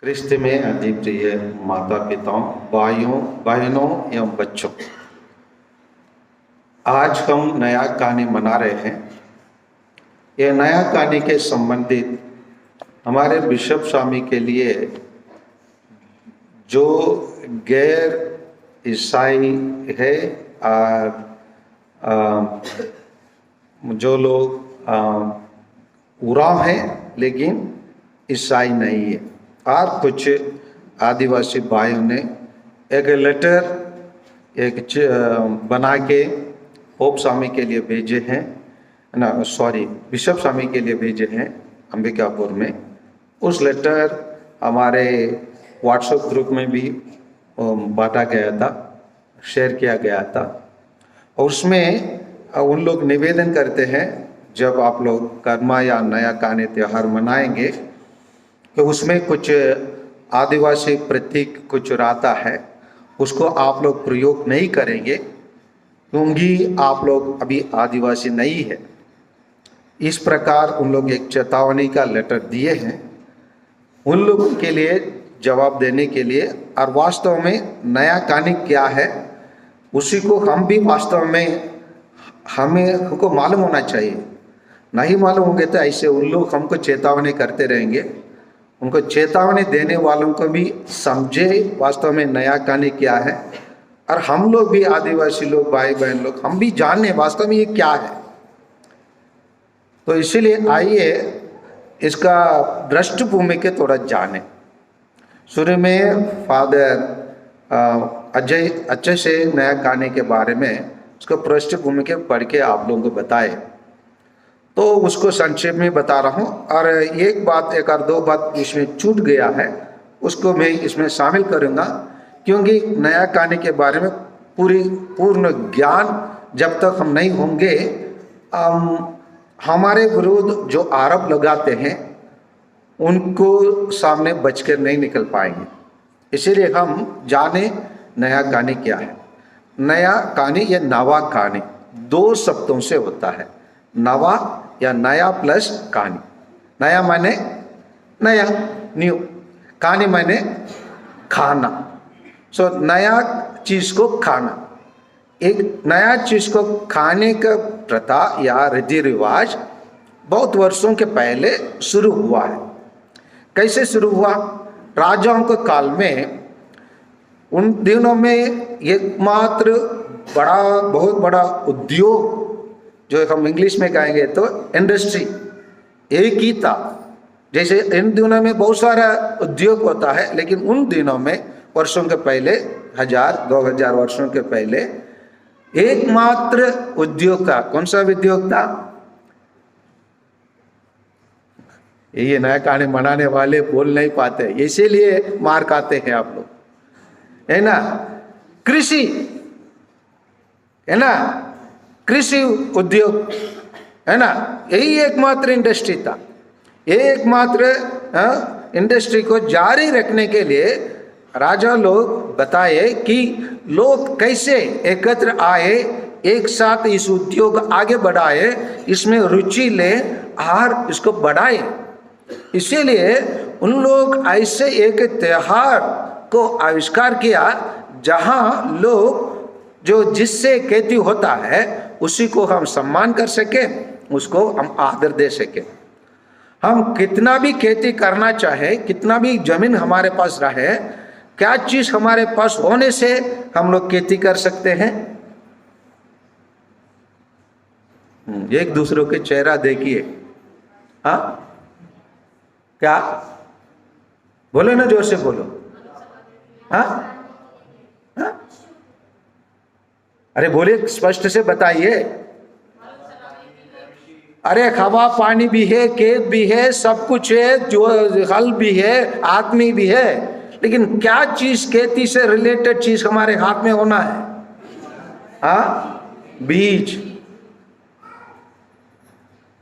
क्रिस्त में अति प्रिय माता पिताओं, भाइयों बहनों एवं बच्चों, आज हम नया कहानी मना रहे हैं। यह नया कहानी के संबंधित हमारे बिशप स्वामी के लिए जो गैर ईसाई है और जो लोग उराव हैं लेकिन ईसाई नहीं है, और कुछ आदिवासी भाइयों ने एक लेटर बना के पोप स्वामी के लिए भेजे हैं बिशप स्वामी के लिए भेजे हैं अंबिकापुर में। उस लेटर हमारे व्हाट्सएप ग्रुप में भी बांटा गया था, शेयर किया गया था। और उसमें उन लोग निवेदन करते हैं, जब आप लोग कर्मा या नया कहानी त्यौहार मनाएंगे कि उसमें कुछ आदिवासी प्रतीक कुछ रहता है, उसको आप लोग प्रयोग नहीं करेंगे क्योंकि आप लोग अभी आदिवासी नहीं है। इस प्रकार उन लोग एक चेतावनी का लेटर दिए हैं उन लोगों के लिए जवाब देने के लिए। और वास्तव में नया कहानी क्या है उसी को हम भी वास्तव में हमको मालूम होना चाहिए। नहीं मालूम होंगे तो ऐसे उन लोग हमको चेतावनी करते रहेंगे। उनको चेतावनी देने वालों को भी समझे वास्तव में नया कहानी क्या है, और हम लोग भी आदिवासी लोग, भाई बहन लोग, हम भी जाने वास्तव में ये क्या है। तो इसीलिए आइए इसका पृष्ठभूमि के थोड़ा जाने। शुरू में फादर अजय अच्छे से नया कहानी के बारे में उसको पृष्ठभूमि के पढ़ के आप लोगों को बताए, तो उसको संक्षेप में बता रहा हूँ। और एक और दो बात इसमें छूट गया है, उसको मैं इसमें शामिल करूँगा, क्योंकि नया कहानी के बारे में पूर्ण ज्ञान जब तक हम नहीं होंगे, हमारे विरुद्ध जो आरोप लगाते हैं उनको सामने बचकर नहीं निकल पाएंगे। इसीलिए हम जाने नया कहानी क्या है। नया कहानी या नवा कहानी दो शब्दों से होता है, नवा या नया प्लस कहानी। नया माने नया, न्यू, कहानी माने खाना। सो नया चीज को खाना, एक नया चीज को खाने का प्रथा या रीति रिवाज बहुत वर्षों के पहले शुरू हुआ है। कैसे शुरू हुआ? राजाओं के काल में, उन दिनों में एकमात्र बहुत बड़ा उद्योग, जो हम इंग्लिश में कहेंगे तो इंडस्ट्री, एक ही था। जैसे इन दिनों में बहुत सारा उद्योग होता है, लेकिन उन दिनों में वर्षों के पहले, 1000-2000 वर्षों के पहले एकमात्र उद्योग था। कौन सा उद्योग था? ये नया कहानी मनाने वाले बोल नहीं पाते, इसीलिए मार खाते हैं आप लोग, है ना। कृषि, है ना, कृषि उद्योग, है ना। यही एकमात्र इंडस्ट्री था। एकमात्र इंडस्ट्री को जारी रखने के लिए राजा लोग बताए कि लोग कैसे एकत्र आए, एक साथ इस उद्योग आगे बढ़ाए, इसमें रुचि ले और इसको बढ़ाए। इसीलिए उन लोग ऐसे एक त्योहार को आविष्कार किया जहां लोग जो जिससे खेती होता है उसी को हम सम्मान कर सके, उसको हम आदर दे सके। हम कितना भी खेती करना चाहे, कितना भी जमीन हमारे पास रहे, क्या चीज हमारे पास होने से हम लोग खेती कर सकते हैं? एक दूसरे के चेहरा देखिए। हाँ, क्या बोलो ना, जोर से बोलो। हाँ हाँ, अरे बोलिए, स्पष्ट से बताइए। अरे हवा पानी भी है, खेत भी है, सब कुछ है, जो हल भी है, आदमी भी है, लेकिन क्या चीज खेती से रिलेटेड चीज हमारे हाथ में होना है? हाँ, बीज।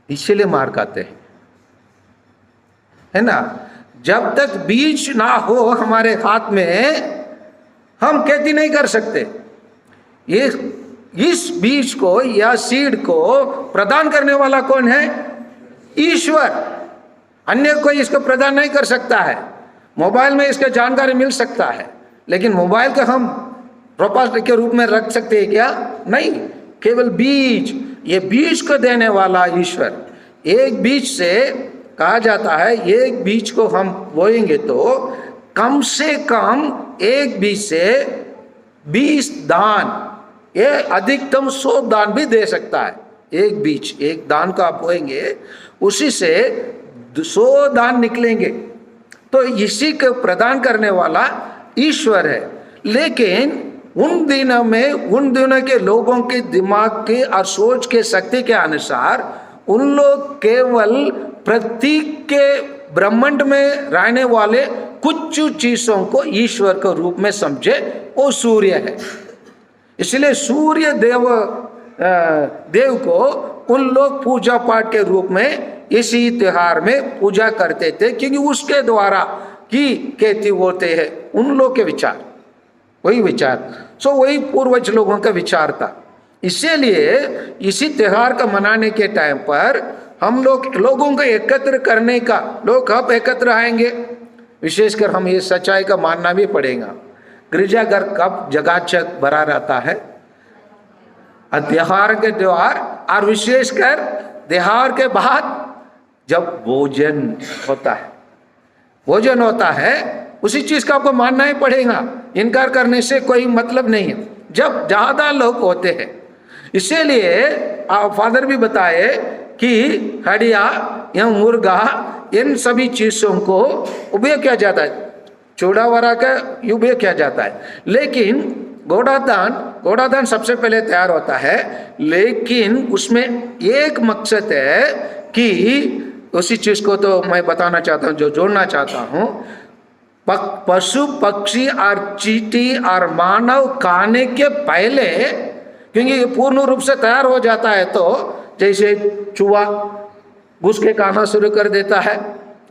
इसीलिए मार खाते हैं, है ना। जब तक बीज ना हो हमारे हाथ में, हम खेती नहीं कर सकते। ये इस बीज को या सीड को प्रदान करने वाला कौन है? ईश्वर। अन्य कोई इसको प्रदान नहीं कर सकता है। मोबाइल में इसका जानकारी मिल सकता है, लेकिन मोबाइल का हम प्रॉपर्टी के रूप में रख सकते हैं क्या? नहीं, केवल बीज, ये बीज को देने वाला ईश्वर। एक बीज से कहा जाता है, एक बीज को हम बोएंगे तो कम से कम एक बीज से 20 दान, ये अधिकतम 100 दान भी दे सकता है। एक बीज, एक दान को आप बोएंगे, उसी से 100 दान निकलेंगे। तो इसी को प्रदान करने वाला ईश्वर है। लेकिन उन दिनों में, उन दिनों के लोगों के दिमाग के और सोच के शक्ति के अनुसार उन लोग केवल प्रतीक के ब्रह्मांड में रहने वाले कुछ चीजों को ईश्वर के रूप में समझे, वो सूर्य है। इसलिए सूर्य देव को उन लोग पूजा पाठ के रूप में इसी त्योहार में पूजा करते थे, क्योंकि उसके द्वारा की खेती होते हैं। उन लोग के विचार, वही विचार, वही पूर्वज लोगों का विचार था। इसीलिए इसी त्योहार का मनाने के टाइम पर हम लोगों को एकत्र करने का, लोग कब एकत्र आएंगे? विशेषकर हम ये सच्चाई का मानना भी पड़ेगा, गिरजाघर कब जगाचक भरा रहता है? त्योहार के त्योहार, और विशेषकर त्योहार के बाद जब भोजन होता है, भोजन होता है, उसी चीज का आपको मानना ही पड़ेगा। इनकार करने से कोई मतलब नहीं है, जब ज्यादा लोग होते हैं। इसीलिए फादर भी बताए कि हडिया या मुर्गा, इन सभी चीजों को उपयोग किया जाता है, चूड़ा वरा का उपयोग किया जाता है। लेकिन घोड़ादान सबसे पहले तैयार होता है, लेकिन उसमें एक मकसद है कि उसी चीज को तो मैं बताना चाहता हूँ, जो जोड़ना चाहता हूँ। पशु पक्षी और चींटी और मानव खाने के पहले, क्योंकि ये पूर्ण रूप से तैयार हो जाता है, तो जैसे चूहा घुस के खाना शुरू कर देता है,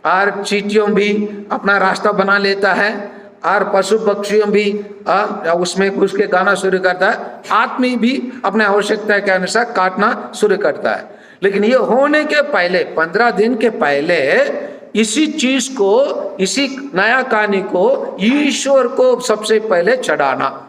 और चींटियों भी अपना रास्ता बना लेता है, और पशु पक्षियों भी उसमें घुस के खाना शुरू करता है, आदमी भी अपने आवश्यकता के अनुसार काटना शुरू करता है। लेकिन ये होने के पहले 15 दिन के पहले इसी चीज को, इसी नया कहानी को ईश्वर को सबसे पहले चढ़ाना।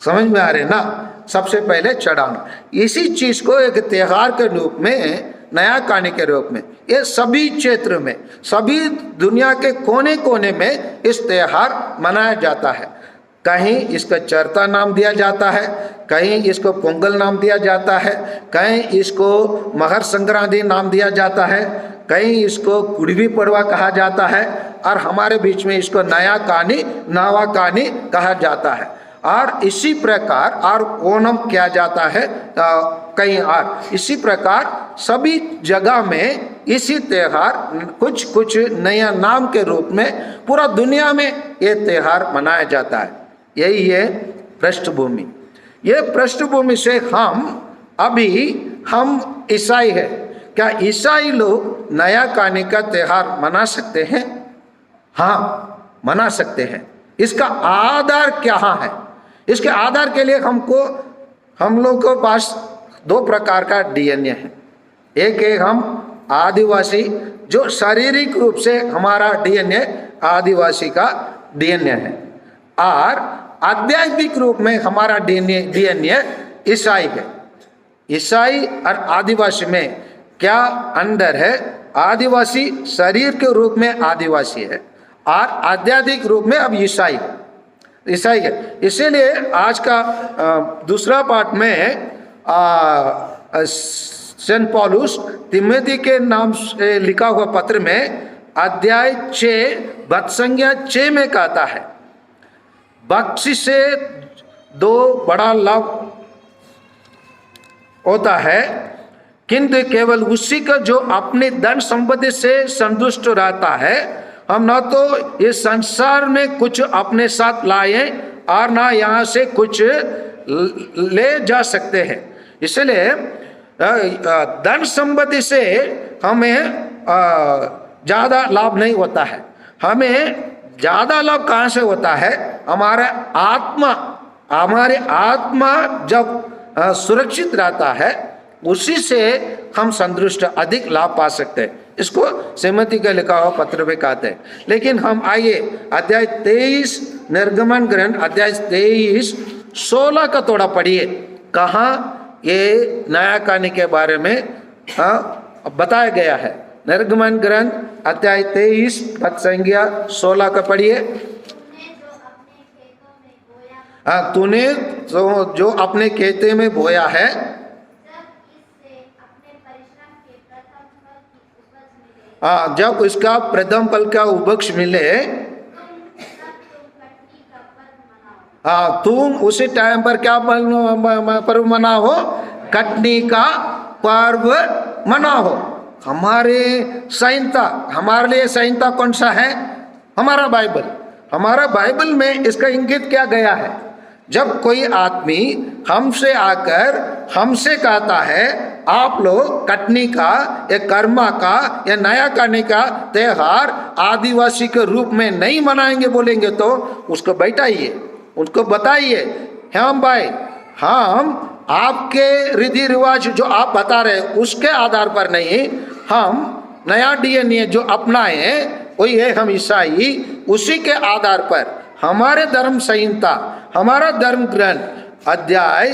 समझ में आ रहे ना? सबसे पहले चढ़ाना इसी चीज को एक त्योहार के रूप में, नया कहानी के रूप में, ये सभी क्षेत्र में, सभी दुनिया के कोने कोने में इस त्योहार मनाया जाता है। कहीं इसका चरता नाम दिया जाता है, कहीं इसको पोंगल नाम दिया जाता है, कहीं इसको मकर संक्रांति नाम दिया जाता है, कहीं इसको कुड़वी पड़वा कहा जाता है, और हमारे बीच में इसको नया कहानी, नवा कहानी कहा जाता है। और इसी प्रकार और ओणम किया जाता है कहीं, और इसी प्रकार सभी जगह में इसी त्योहार कुछ नया नाम के रूप में पूरा दुनिया में ये त्योहार मनाया जाता है। यही है पृष्ठभूमि। ये पृष्ठभूमि से हम ईसाई है। क्या ईसाई लोग नया कहानी का त्योहार मना सकते हैं? हाँ, मना सकते हैं। इसका आधार क्या है? इसके आधार के लिए हम लोग के पास 2 प्रकार का डीएनए है। एक है हम आदिवासी, जो शारीरिक रूप से हमारा डीएनए आदिवासी का डीएनए है, और आध्यात्मिक रूप में हमारा डीएनए ईसाई है। ईसाई और आदिवासी में क्या अंतर है? आदिवासी शरीर के रूप में आदिवासी है, और आध्यात्मिक रूप में अब ईसाई है। इसीलिए आज का दूसरा पाठ में सेंट पॉलुस तिमोथी के नाम से लिखा हुआ पत्र में अध्याय 6 बत्संज्ञा 6 में कहता है, बख्शी से 2 बड़ा लाभ होता है, किंतु केवल उसी का जो अपने धन संपत्ति से संतुष्ट रहता है। हम न तो इस संसार में कुछ अपने साथ लाए और ना यहाँ से कुछ ले जा सकते हैं। इसलिए धन संपत्ति से हमें ज़्यादा लाभ नहीं होता है। हमें ज़्यादा लाभ कहाँ से होता है? हमारे आत्मा जब सुरक्षित रहता है, उसी से हम संतुष्ट अधिक लाभ पा सकते हैं। इसको सहमति का लिखा हुआ पत्र में कहते हैं। लेकिन हम आइए अध्याय 23 निर्गमन ग्रंथ अध्याय 23 16 का थोड़ा पढ़िए। कहाँ ये नया कहानी के बारे में बताया गया है। निर्गमन ग्रंथ अध्याय 23 पद संख्या 16 का पढ़िए। तूने जो अपने खेते में बोया है, जब उसका प्रथम फल का उपज मिले, तुम उसी टाइम पर क्या पर्व मनाओ? कटनी का पर्व मनाओ। हमारे संहिता, हमारे लिए संहिता कौन सा है? हमारा बाइबल। हमारा बाइबल में इसका इंगित क्या गया है? जब कोई आदमी हमसे आकर हमसे कहता है आप लोग कटनी का या कर्मा का या नया करने का त्योहार आदिवासी के रूप में नहीं मनाएंगे बोलेंगे, तो उसको बैठाइए, उनको बताइए, हम भाई हम आपके रीति रिवाज जो आप बता रहे उसके आधार पर नहीं, हम नया डीएनए जो अपनाए वही है हम ईसाई, उसी के आधार पर हमारे धर्म संहिता, हमारा धर्म ग्रंथ अध्याय,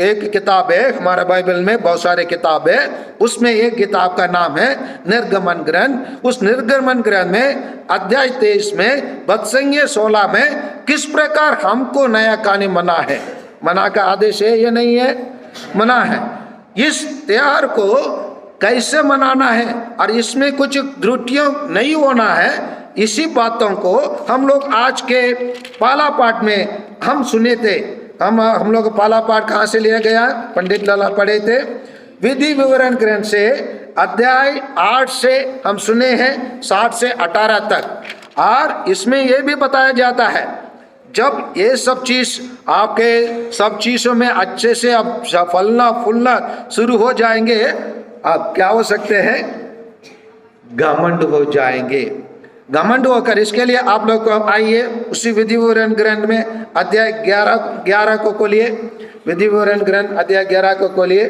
एक किताब है हमारा बाइबल में, बहुत सारे किताब है, उसमें एक किताब का नाम है निर्गमन ग्रंथ। उस निर्गमन ग्रंथ में अध्याय 23 में पद संख्या 16 में किस प्रकार हमको नया कहानी मना है, मना का आदेश है या नहीं है? मना है। इस त्योहार को कैसे मनाना है और इसमें कुछ त्रुटियों नहीं होना है, इसी बातों को हम लोग आज के पाला पाठ में हम सुने थे। हम लोग पाला पाठ कहाँ से लिया गया? पंडित लाला पढ़े थे विधि विवरण ग्रंथ से, अध्याय 8 से हम सुने हैं 7 से 18 तक। और इसमें यह भी बताया जाता है जब ये सब चीज आपके सब चीजों में अच्छे से अब फलना फूलना शुरू हो जाएंगे, आप क्या हो सकते हैं? घमंड हो जाएंगे। घमंड होकर, इसके लिए आप लोग को आइए उसी विधि विवरण ग्रंथ में अध्याय 11 को खोलिए। विधि विवरण ग्रंथ अध्याय 11 को खोलिए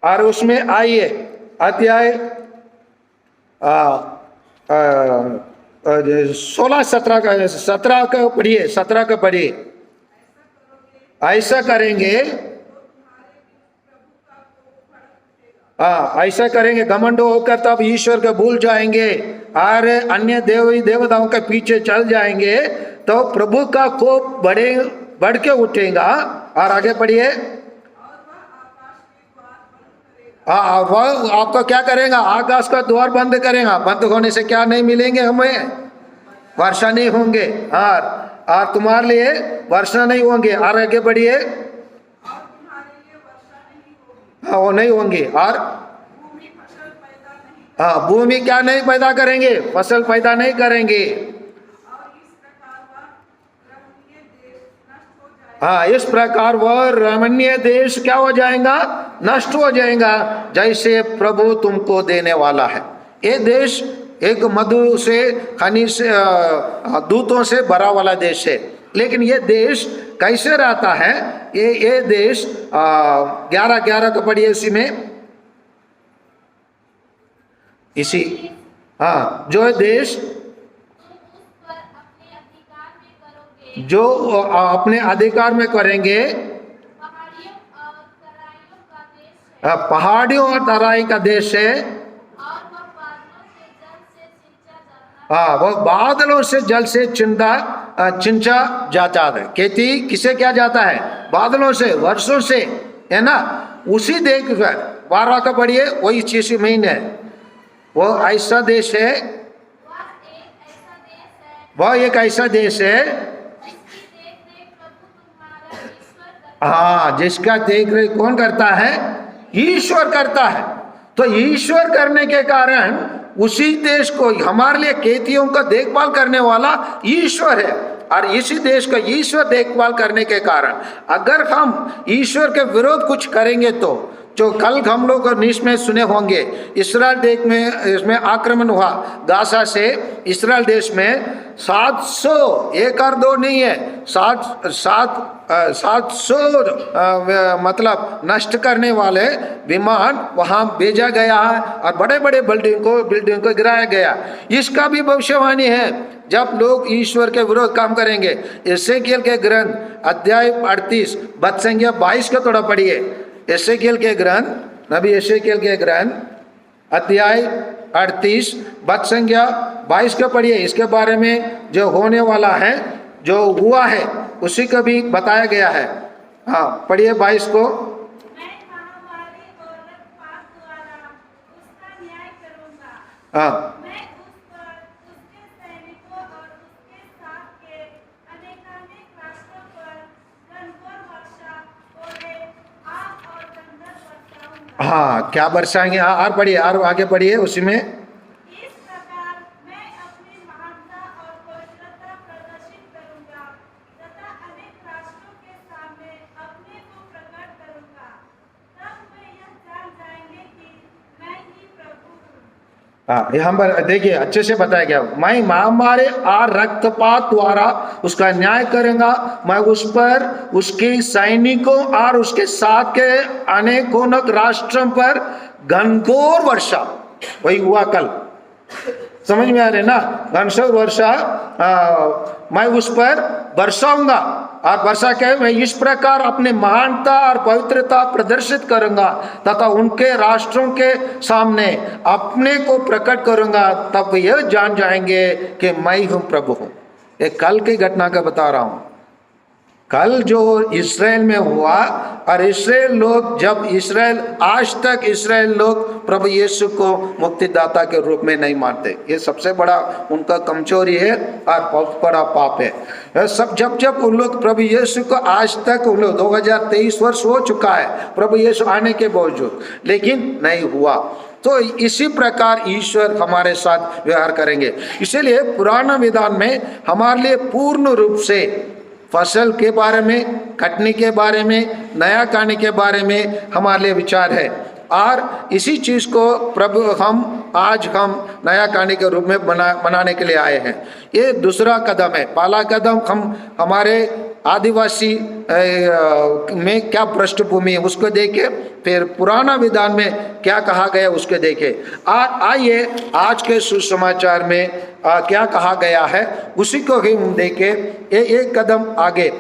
और उसमें आइए अध्याय 17 का पढ़िए। 17 का पढ़िए। ऐसा करेंगे, ऐसा करेंगे घमंड होकर तब ईश्वर को भूल जाएंगे और अन्य देवताओं के पीछे चल जाएंगे, तो प्रभु का कोप बढ़ के उठेगा। और आगे पढ़िए। वह आपका क्या करेगा? आकाश का द्वार बंद करेगा। बंद होने से क्या नहीं मिलेंगे? हमें वर्षा नहीं होंगे और तुम्हारे लिए वर्षा नहीं होंगे। और आगे बढ़िए। वो नहीं होंगे। और भूमि क्या नहीं पैदा करेंगे? फसल पैदा नहीं करेंगे। इस प्रकार वह रमणीय देश क्या हो जाएगा? नष्ट हो जाएगा, जैसे प्रभु तुमको देने वाला है। ये देश एक मधु से, खनिज से, दूतों से भरा वाला देश है। लेकिन ये देश कैसे रहता है? ये देश 11 को पढ़िए। इसी में जो देश जो अपने अधिकार में करेंगे, पहाड़ियों और तराई का देश है। वह बादलों से जल से चिंचा जाता है। खेती किसे क्या जाता है? बादलों से, वर्षों से, है ना। उसी देख कर 12 का पढ़िए, वही चीज में है। वो ऐसा देश है, वह एक ऐसा देश है जिसका देख रेख कौन करता है? ईश्वर करता है। तो ईश्वर करने के कारण उसी देश को, हमारे लिए खेतियों का देखभाल करने वाला ईश्वर है। और इसी देश का ईश्वर देखभाल करने के कारण अगर हम ईश्वर के विरोध कुछ करेंगे तो जो कल हम लोग न्यूज में सुने होंगे, इस्राएल देश में इसमें आक्रमण हुआ गाजा से इस्राएल देश में 700, एक और दो नहीं है, 700 मतलब नष्ट करने वाले विमान वहां भेजा गया है और बड़े बड़े बिल्डिंग को गिराया गया। इसका भी भविष्यवाणी है जब लोग ईश्वर के विरोध काम करेंगे। एसेकिएल के ग्रंथ अध्याय 38 वचन संख्या 22 का थोड़ा पढ़िए। एसेकिएल के ग्रंथ, नबी एसेकिएल के ग्रंथ अध्याय 38 वचन संख्या 22 का पढ़िए। इसके बारे में जो होने वाला है, जो हुआ है, उसी का भी बताया गया है। हाँ पढ़िए 22 को। हाँ हाँ क्या बरसाएंगे? हाँ और पढ़िए, और आगे पढ़िए उसी में। इस प्रकार मैं अपनी महानता और पवित्रता प्रदर्शित करूंगा तथा अनेक राष्ट्रों के सामने अपने को प्रकट करूंगा। तब वे यह जान जाएंगे कि मैं ही प्रभु हूँ। हाँ यहाँ पर देखिए अच्छे से बताया गया, मैं महामारी और रक्तपात द्वारा उसका न्याय करूंगा, मैं उस पर उसके सैनिकों और उसके साथ के अनेकों राष्ट्रों पर घनघोर वर्षा, वही हुआ कल, समझ में आ रहे ना, घनघोर वर्षा मैं उस पर बरसाऊंगा। और वर्षा क्या है? मैं इस प्रकार अपने महानता और पवित्रता प्रदर्शित करूंगा तथा उनके राष्ट्रों के सामने अपने को प्रकट करूंगा, तब यह जान जाएंगे कि मैं हूं प्रभु हूं। ये कल की घटना का बता रहा हूं, कल जो इस्राएल में हुआ। और इस्राएल लोग, जब इस्राएल आज तक इस्राएल लोग प्रभु यीशु को मुक्तिदाता के रूप में नहीं मानते, ये सबसे बड़ा उनका कमजोरी है और बहुत बड़ा पाप है। सब जब उन लोग प्रभु यीशु को, आज तक उन लोग 2023 वर्ष हो चुका है प्रभु यीशु आने के बावजूद, लेकिन नहीं हुआ। तो इसी प्रकार ईश्वर हमारे साथ व्यवहार करेंगे। इसीलिए पुराना विधान में हमारे लिए पूर्ण रूप से फसल के बारे में, कटने के बारे में, नया खाने के बारे में हमारे लिए विचार है। और इसी चीज को प्रभु आज हम नया खाने के रूप में बनाने के लिए आए हैं। ये दूसरा कदम है। पहला कदम हम हमारे आदिवासी में क्या पृष्ठभूमि है उसको देखे, फिर पुराना विधान में क्या कहा गया उसको देखे। आइए आज के सुसमाचार में क्या कहा गया है उसी को ही हम देखे। एक कदम आगे,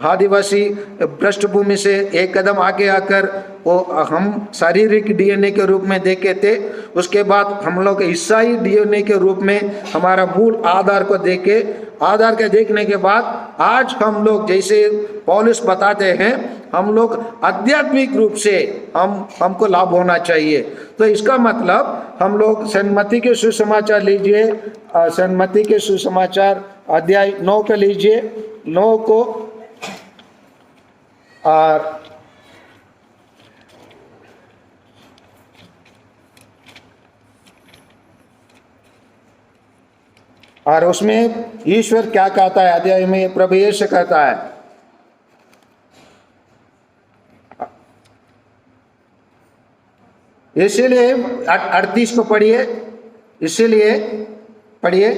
आदिवासी पृष्ठभूमि से एक कदम आगे आकर वो हम शारीरिक डीएनए के रूप में देखे थे। उसके बाद हम लोग ईसाई डीएनए के रूप में हमारा मूल आधार को देखे। आधार के देखने के बाद आज हम लोग, जैसे पौलुस बताते हैं, हम लोग आध्यात्मिक रूप से हमको लाभ होना चाहिए। तो इसका मतलब हम लोग सन्मति के सुसमाचार लीजिए, सन्मति के सुसमाचार अध्याय 9 का लीजिए, 9 को और उसमें ईश्वर क्या कहता है, अध्याय में प्रभु यीशु कहता है, इसीलिए 38 को पढ़िए, इसीलिए पढ़िए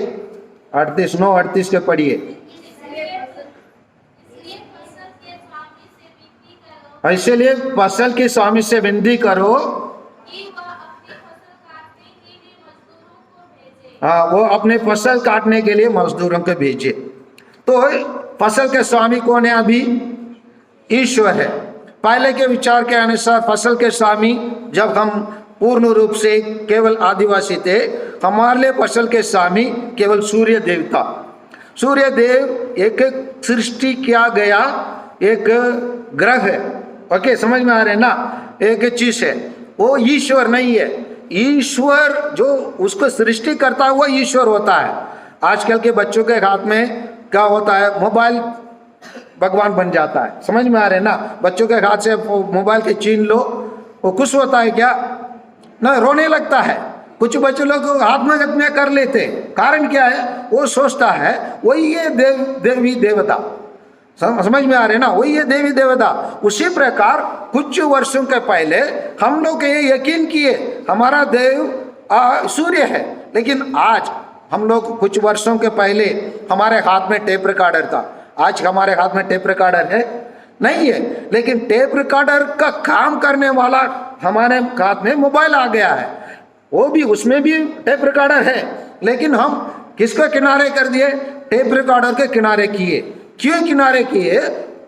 38, 9:38 के पढ़िए। इसीलिए फसल के स्वामी से विनती करो, हाँ वो अपने फसल काटने के लिए मजदूरों को भेजे। तो फसल के स्वामी कौन है? अभी ईश्वर है। पहले के विचार के अनुसार फसल के स्वामी, जब हम पूर्ण रूप से केवल आदिवासी थे, हमारे लिए फसल के स्वामी केवल सूर्य देव था। सूर्य देव एक सृष्टि किया गया एक ग्रह है। ओके, समझ में आ रहे ना? एक चीज है, वो ईश्वर नहीं है। ईश्वर जो उसको सृष्टि करता है वो ईश्वर होता है। आजकल के बच्चों के हाथ में क्या होता है? मोबाइल भगवान बन जाता है। समझ में आ रहे ना? बच्चों के हाथ से मोबाइल के छीन लो, वो खुश होता है क्या? ना, रोने लगता है। कुछ बच्चे लोग आत्महत्या कर लेते। कारण क्या है? वो सोचता है वही ये देवी देवता, समझ में आ रहे ना, वही है देवी देवता। उसी प्रकार कुछ वर्षों के पहले हम लोग ये यकीन किए हमारा देव सूर्य है, लेकिन आज हम लोग कुछ वर्षों के पहले हमारे हाथ में टेप रिकॉर्डर था, आज हमारे हाथ में टेप रिकॉर्डर है नहीं है, लेकिन टेप रिकॉर्डर का काम करने वाला हमारे हाथ में मोबाइल आ गया है, वो भी उसमें भी टेप रिकॉर्डर है, लेकिन हम किसको किनारे कर दिए? टेप रिकॉर्डर के किनारे किए। क्यों किनारे किए?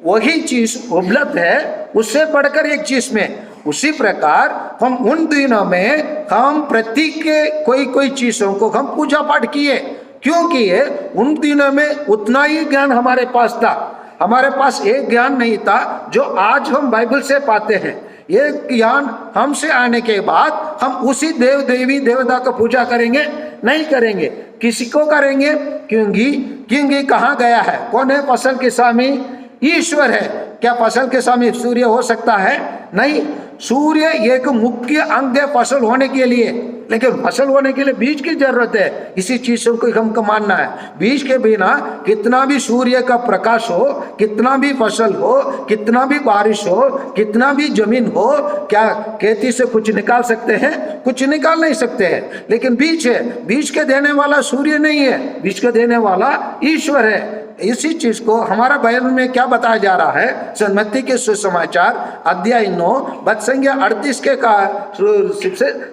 वही चीज उपलब्ध है, उससे बढ़कर एक चीज में। उसी प्रकार हम उन दिनों में हम प्रतीक के कोई चीजों को हम पूजा पाठ किए। क्यों किए? उन दिनों में उतना ही ज्ञान हमारे पास था, हमारे पास एक ज्ञान नहीं था जो आज हम बाइबल से पाते हैं। ये ज्ञान हमसे आने के बाद हम उसी देव देवी देवता को पूजा करेंगे? नहीं करेंगे। किसी को करेंगे? क्योंकि कहाँ गया है? कौन है फसल के स्वामी? ईश्वर है। क्या फसल के स्वामी सूर्य हो सकता है? नहीं। सूर्य एक मुख्य अंग है फसल होने के लिए, लेकिन फसल होने के लिए बीज की जरूरत है। इसी चीजों को हमको मानना है। बीज के बिना कितना भी सूर्य का प्रकाश हो, कितना भी फसल हो, कितना भी बारिश हो, कितना भी जमीन हो, क्या खेती से कुछ निकाल सकते हैं? कुछ निकाल नहीं सकते हैं। लेकिन बीज है, बीज के देने वाला सूर्य नहीं है, बीज के देने वाला ईश्वर है। इसी चीज को हमारा बाइबल में क्या बताया जा रहा है? मत्ती के सुसमाचार अध्याय 9 वचन संख्या 38 के का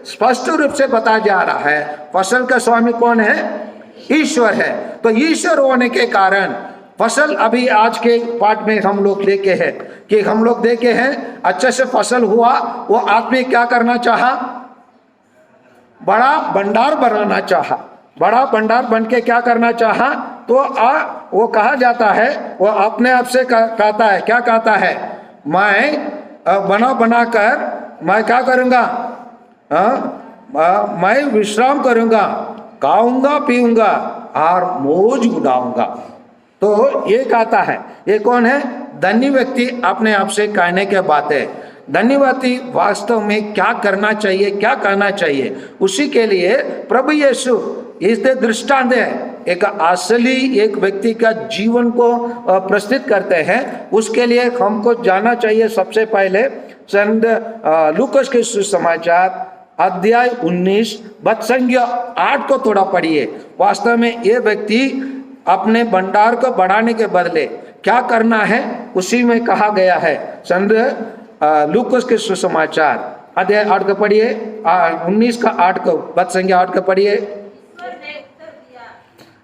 स्पष्ट रूप से बताया जा रहा है फसल का स्वामी कौन है? ईश्वर है। तो ईश्वर होने के कारण फसल अभी आज के पाठ में हम लोग देखे हैं कि हम लोग देखे हैं अच्छे से फसल हुआ। वो आदमी क्या करना चाहा? बड़ा भंडार बनाना चाहा। बड़ा भंडार बन के क्या करना चाहा? तो वो कहा जाता है, वो अपने आप से कहता है, क्या कहता है? मैं बना कर मैं क्या करूंगा? मैं विश्राम करूंगा, खाऊंगा पीऊंगा और मौज उड़ाऊंगा। तो ये कहता है, ये कौन है? धनी व्यक्ति अपने आप से कहने के बात है। धनी व्यक्ति वास्तव में क्या करना चाहिए, क्या कहना चाहिए, उसी के लिए प्रभु यीशु इससे दृष्टांत है। एक असली एक व्यक्ति का जीवन को प्रस्तुत करते हैं। उसके लिए हमको जाना चाहिए सबसे पहले संत लूकास के सुसमाचार अध्याय 19 वचन संख्या 8 को थोड़ा पढ़िए। वास्तव में ये व्यक्ति अपने भंडार को बढ़ाने के बदले क्या करना है उसी में कहा गया है। संत लूकास के सुसमाचार अध्याय 8 को पढ़िए, 19 का 8 को वचन संख्या 8 को पढ़िए।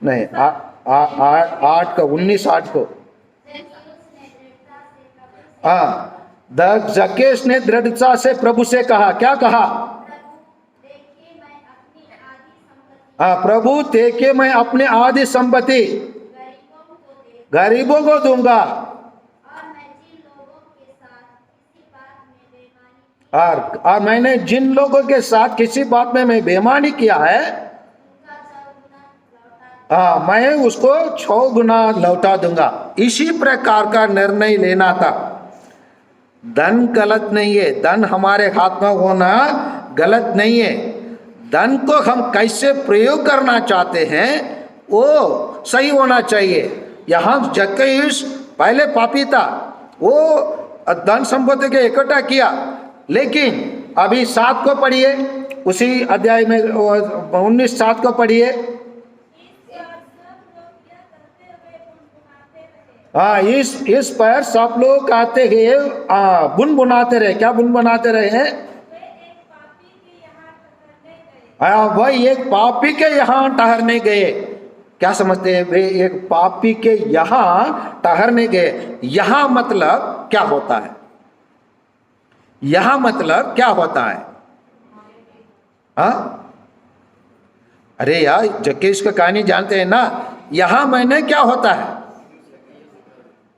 नहीं 8 का 19-8 को। जक्केस ने दृढ़ता से प्रभु से कहा, क्या कहा? प्रभु देखे मैं अपने आदि संपत्ति गरीबों को दूंगा और मैंने जिन लोगों के साथ किसी बात में मैं बेईमानी किया है मैं उसको 6 गुना लौटा दूंगा। इसी प्रकार का निर्णय लेना था। धन गलत नहीं है, धन हमारे हाथ में होना गलत नहीं है। धन को हम कैसे प्रयोग करना चाहते हैं वो सही होना चाहिए। यहाँ जक्कईस पहले पापी था, वो धन संपत्ति के इकट्ठा किया, लेकिन अभी 7 को पढ़िए, उसी अध्याय में 19-7 को पढ़िए। इस पर सब लोग आते हैं, बुन बुनाते रहे। क्या बुन बनाते रहे हैं? वही एक पापी के यहाँ ठहरने गए। क्या समझते हैं? वे एक पापी के यहाँ ठहरने गए। यहाँ मतलब क्या होता है? यहाँ मतलब क्या होता है? अरे यार जक्केस का कहानी जानते हैं ना। यहाँ मैंने क्या होता है?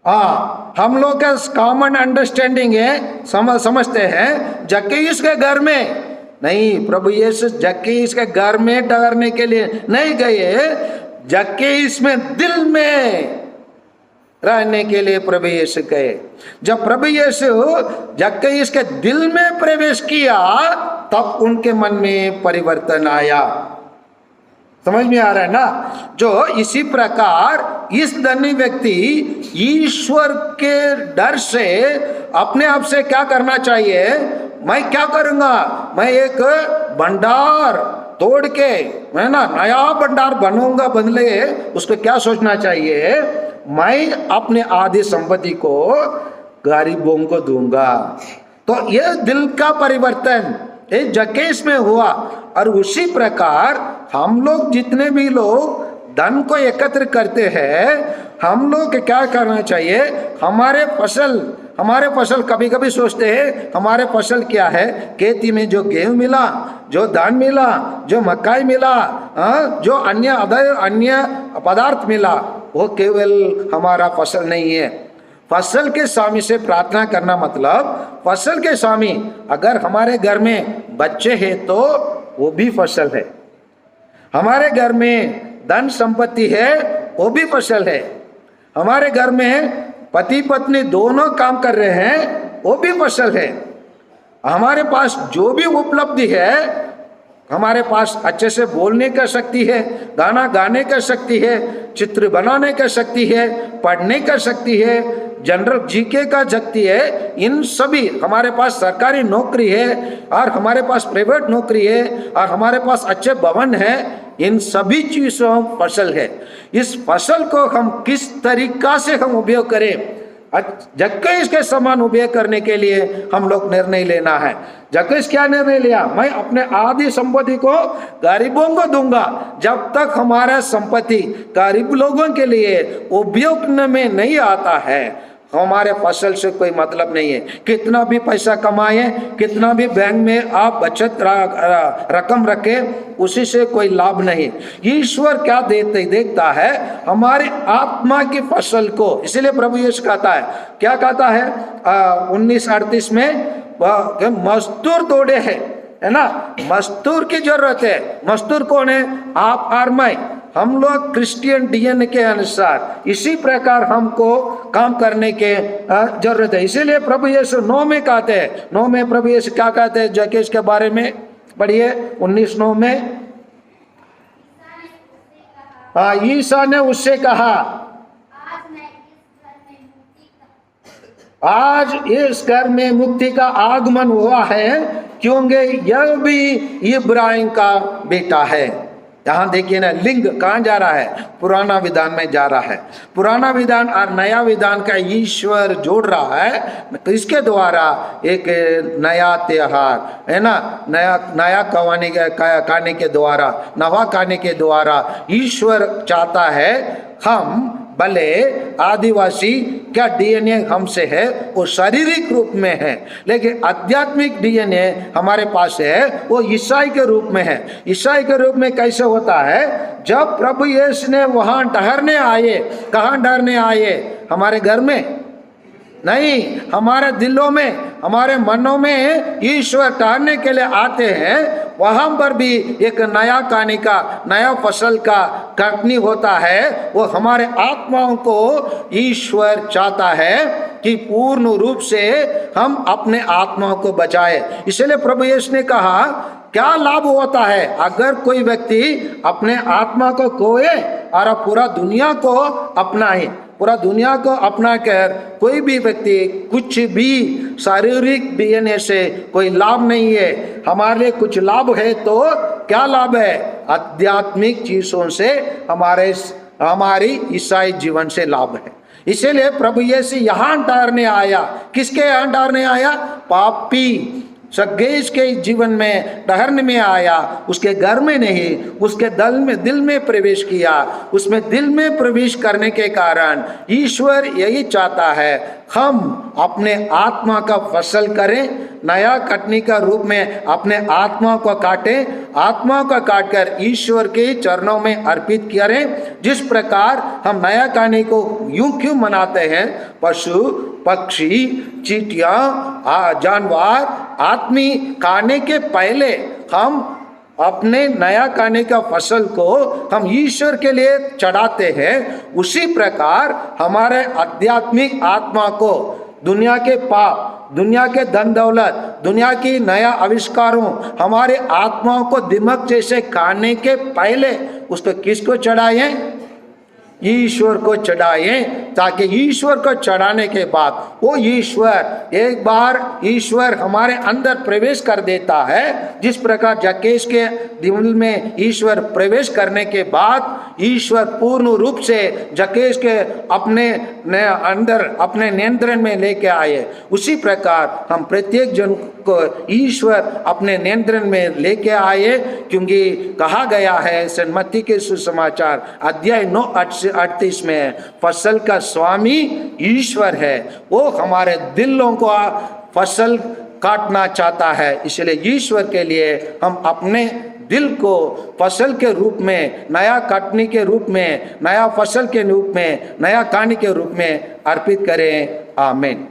हम लोग का कॉमन अंडरस्टैंडिंग है, समझते हैं जक्केस के घर में नहीं, प्रभु यीशु जक्केस के घर में ठहरने के लिए नहीं गए, जक्केस में दिल में रहने के लिए प्रभु यीशु गए। जब प्रभु यीशु जक्केस के दिल में प्रवेश किया तब उनके मन में परिवर्तन आया। समझ में आ रहा है ना। जो इसी प्रकार इस धनी व्यक्ति ईश्वर के डर से अपने आप से क्या करना चाहिए, मैं क्या करूंगा, मैं एक भंडार तोड़ के मैं ना नया भंडार बनूंगा, बदले उसको क्या सोचना चाहिए, मैं अपने आधी संपत्ति को गरीबों को दूंगा। तो यह दिल का परिवर्तन एक जकेश में हुआ। और उसी प्रकार हम लोग जितने भी लोग धन को एकत्र करते हैं, हम लोग क्या करना चाहिए, हमारे फसल कभी कभी सोचते हैं हमारे फसल क्या है, खेती में जो गेहूं मिला, जो धान मिला, जो मकाई मिला, जो अन्य पदार्थ मिला, वो केवल हमारा फसल नहीं है। फसल के स्वामी से प्रार्थना करना मतलब फसल के स्वामी, अगर हमारे घर में बच्चे हैं तो वो भी फसल है, हमारे घर में धन संपत्ति है वो भी फसल है, हमारे घर में पति पत्नी दोनों काम कर रहे हैं वो भी फसल है, हमारे पास जो भी उपलब्धि है, हमारे पास अच्छे से बोलने का शक्ति है, गाना गाने का शक्ति है, चित्र बनाने का शक्ति है, पढ़ने का शक्ति है, जनरल जीके का शक्ति है, इन सभी, हमारे पास सरकारी नौकरी है और हमारे पास प्राइवेट नौकरी है और हमारे पास अच्छे भवन है, इन सभी चीजों फसल है। इस फसल को हम किस तरीका से हम उपयोग करें, जक्कईस के समान उपयोग करने के लिए हम लोग निर्णय लेना है। जक्कईस क्या निर्णय लिया, मैं अपने आधी संपत्ति को गरीबों को दूंगा। जब तक हमारा संपत्ति गरीब लोगों के लिए उपयोग में नहीं आता है, हमारे फसल से कोई मतलब नहीं है। कितना भी पैसा कमाए, कितना भी बैंक में आप बचत रकम रखे, उसी से कोई लाभ नहीं। ईश्वर क्या देखता है, हमारी आत्मा की फसल को। इसलिए प्रभु यीशु कहता है, क्या कहता है 19:38 में, मजदूर तोड़े है ना, मजदूर की जरूरत है। मजदूर कौन है, आप और मैं, हम लोग क्रिश्चियन डीएनए के अनुसार इसी प्रकार हमको काम करने के जरूरत है। इसीलिए प्रभु यीशु 9 में कहते हैं, 9 में प्रभु यीशु क्या कहते हैं जकेश के बारे में, पढ़िए 19:9 में। ईसा ने उससे कहा, आज इस घर में मुक्ति का आगमन हुआ है, क्योंकि यह भी इब्राहिम का बेटा है। यहाँ देखिए ना, लिंग कहाँ जा रहा है, पुराना विधान में जा रहा है। पुराना विधान और नया विधान का ईश्वर जोड़ रहा है, तो इसके द्वारा एक नया त्योहार है ना, नया खाने के द्वारा, नवा खाने के द्वारा ईश्वर चाहता है हम भले आदिवासी क्या डीएनए हमसे है वो शारीरिक रूप में है, लेकिन आध्यात्मिक डीएनए हमारे पास है वो ईसाई के रूप में है। ईसाई के रूप में कैसे होता है, जब प्रभु यीशु ने वहां ठहरने आए, कहां ठहरने आए, हमारे घर में नहीं, हमारे दिलों में, हमारे मनों में ईश्वर ठहरने के लिए आते हैं। वहां पर भी एक नया कहानी का, नया फसल का कटनी होता है। वो हमारे आत्माओं को ईश्वर चाहता है कि पूर्ण रूप से हम अपने आत्माओं को बचाए। इसलिए प्रभु यीशु ने कहा, क्या लाभ होता है अगर कोई व्यक्ति अपने आत्मा को खोए और पूरा दुनिया को अपनाए। पूरा दुनिया को अपना कर कोई भी व्यक्ति कुछ भी शारीरिक डीएनए से कोई लाभ नहीं है। हमारे लिए कुछ लाभ है तो क्या लाभ है, आध्यात्मिक चीजों से हमारी ईसाई जीवन से लाभ है। इसीलिए प्रभु यीशु यहाँ ठहरने आया। किसके यहाँ ठहरने आया, पापी जक्कईस के जीवन में ठहरने में आया। उसके घर में नहीं, उसके दिल में प्रवेश किया। उसमें दिल में प्रवेश करने के कारण ईश्वर यही चाहता है हम अपने आत्मा का फसल करें, नया कटनी का रूप में अपने आत्मा को काटें, आत्मा को काटकर ईश्वर के चरणों में अर्पित करें। जिस प्रकार हम नया कहानी को यूं क्यों मनाते हैं, पशु पक्षी चींटियां जानवर आदमी खाने के पहले हम अपने नया खाने का फसल को हम ईश्वर के लिए चढ़ाते हैं। उसी प्रकार हमारे आध्यात्मिक आत्मा को दुनिया के पाप, दुनिया के धन दौलत, दुनिया की नया आविष्कारों हमारे आत्माओं को दिमाग जैसे खाने के पहले उसको किसको चढ़ाएं? ईश्वर को चढ़ाएं, ताकि ईश्वर को चढ़ाने के बाद वो ईश्वर, एक बार ईश्वर हमारे अंदर प्रवेश कर देता है, जिस प्रकार जक्केश के दिल में ईश्वर प्रवेश करने के बाद ईश्वर पूर्ण रूप से जक्केश के अपने अंदर अपने नियंत्रण में लेके आए, उसी प्रकार हम प्रत्येक जन को ईश्वर अपने नियंत्रण में लेके आए। क्योंकि कहा गया है सेंट मत्ती के सुसमाचार अध्याय 9:38 में, फसल का स्वामी ईश्वर है, वो हमारे दिलों को फसल काटना चाहता है। इसलिए ईश्वर के लिए हम अपने दिल को फसल के रूप में, नया काटने के रूप में, नया फसल के रूप में, नया खाने के रूप में अर्पित करें। आमीन।